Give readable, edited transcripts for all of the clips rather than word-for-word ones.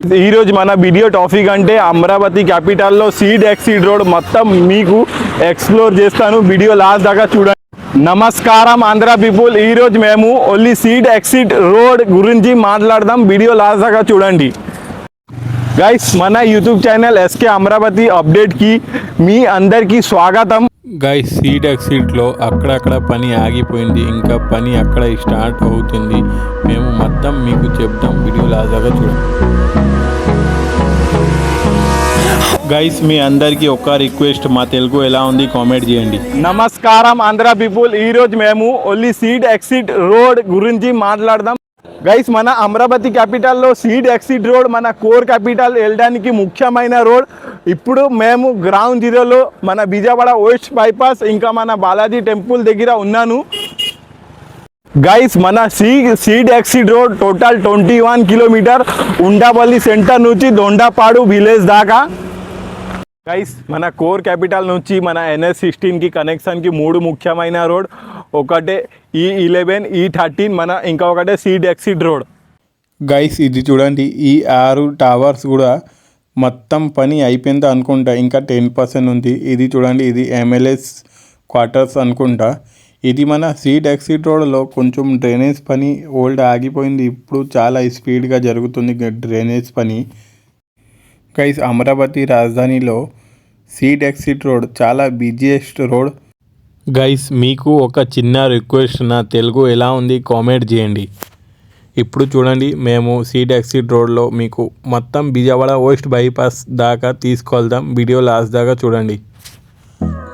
ఈ రోజు మన వీడియో టాపిక్ అంటే అమరావతి క్యాపిటల్లో సీడ్ ఎక్సిడ్ రోడ్ మొత్తం మీకు ఎక్స్ప్లోర్ చేస్తాను. వీడియో లాస్ట్ దాకా చూడండి. నమస్కారం ఆంధ్ర పీపుల్, ఈ రోజు మేము ఓన్లీ సీడ్ ఎక్సిడ్ రోడ్ గురించి మాట్లాడదాం. వీడియో లాస్ట్ దాకా చూడండి. గైస్, మన యూట్యూబ్ ఛానల్ ఎస్కే అమరావతి అప్డేట్కి మీ అందరికీ స్వాగతం. గైస్, సీడ్ ఎక్సిట్లో అక్కడక్కడ పని ఆగిపోయింది, ఇంకా పని అక్కడ స్టార్ట్ అవుతుంది. మేము మొత్తం మీకు చెప్తాం, వీడియో లాగా చూడండి. గైస్, మీ అందరికీ ఒక రిక్వెస్ట్, మా తెలుగు ఎలా ఉంది కామెంట్ చేయండి. నమస్కారం ఆంధ్ర పీపుల్, ఈరోజు మేము ఓన్లీ సీడ్ ఎక్సిట్ రోడ్ గురించి మాట్లాడదాం. గైస్, మన అమరావతి క్యాపిటల్లో సీడ్ ఎక్సిట్ రోడ్ మన కోర్ క్యాపిటల్ వెళ్ళడానికి ముఖ్యమైన రోడ్. ఇప్పుడు మేము గ్రౌండ్ జీరోలో మన విజయవాడ వెస్ట్ బైపాస్ ఇంకా మన బాలాజీ టెంపుల్ దగ్గర ఉన్నాను. గైస్, మన seed exit road total 21 kilometre, Undapalli centre నుంచి దొండపాడు విలేజ్ దాకా. గైస్, మన కోర్ క్యాపిటల్ నుంచి మన NS16కి కనెక్షన్కి 3 ముఖ్యమైన రోడ్. ఒకటే E11, E13, మన ఇంకొకటే సీడ్ ఎక్సిట్ రోడ్. గైస్, ఇది చూడండి, ఈ 6 టవర్స్ కూడా మొత్తం పని అయిపోయింది అనుకుంటా, ఇంకా 10% ఉంది. ఇది చూడండి, ఇది MLS క్వార్టర్స్ అనుకుంటా. ఇది మన సీడ్ ఎక్సిట్ రోడ్లో కొంచెం డ్రైనేజ్ పని ఓల్డ్ ఆగిపోయింది, ఇప్పుడు చాలా స్పీడ్గా జరుగుతుంది డ్రైనేజ్ పని. గైస్, అమరావతి రాజధానిలో సీడ్ ఎక్సిట్ రోడ్ చాలా బిజియెస్ట్ రోడ్. గైస్, మీకు ఒక చిన్న రిక్వెస్ట్, నా తెలుగు ఎలా ఉంది కామెంట్ చేయండి. ఇప్పుడు చూడండి, మేము సీడ్ ఎక్సిట్ రోడ్లో మీకు మొత్తం విజయవాడ వెస్ట్ బైపాస్ దాకా తీసుకెళ్దాం. వీడియో లాస్ట్ దాకా చూడండి.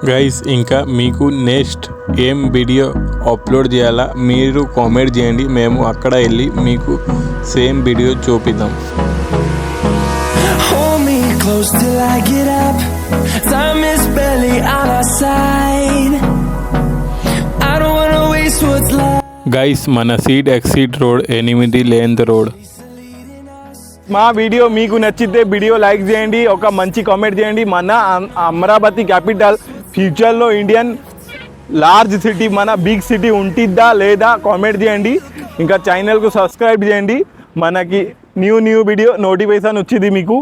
గైస్, ఇంకా మీకు నెక్స్ట్ ఏం వీడియో అప్లోడ్ చేయాలా మీరు కామెంట్ చేయండి. మేము అక్కడ వెళ్ళి మీకు సేమ్ వీడియో చూపిద్దాం. Close till I get up, time is barely on our side, I don't wanna waste what's left. Guys, మన seed exit road 8 lane road. మా వీడియో మీకు నచ్చితే వీడియో లైక్ చేయండి, ఒక మంచి కామెంట్ చేయండి. మన అమరావతి క్యాపిటల్ ఫ్యూచర్లో ఇండియన్ లార్జ్ సిటీ, మన బిగ్ సిటీ ఉంటుందా లేదా కామెంట్ చేయండి. ఇంకా ఛానల్కు సబ్స్క్రైబ్ చేయండి, మనకి న్యూ వీడియో నోటిఫికేషన్ వచ్చింది మీకు.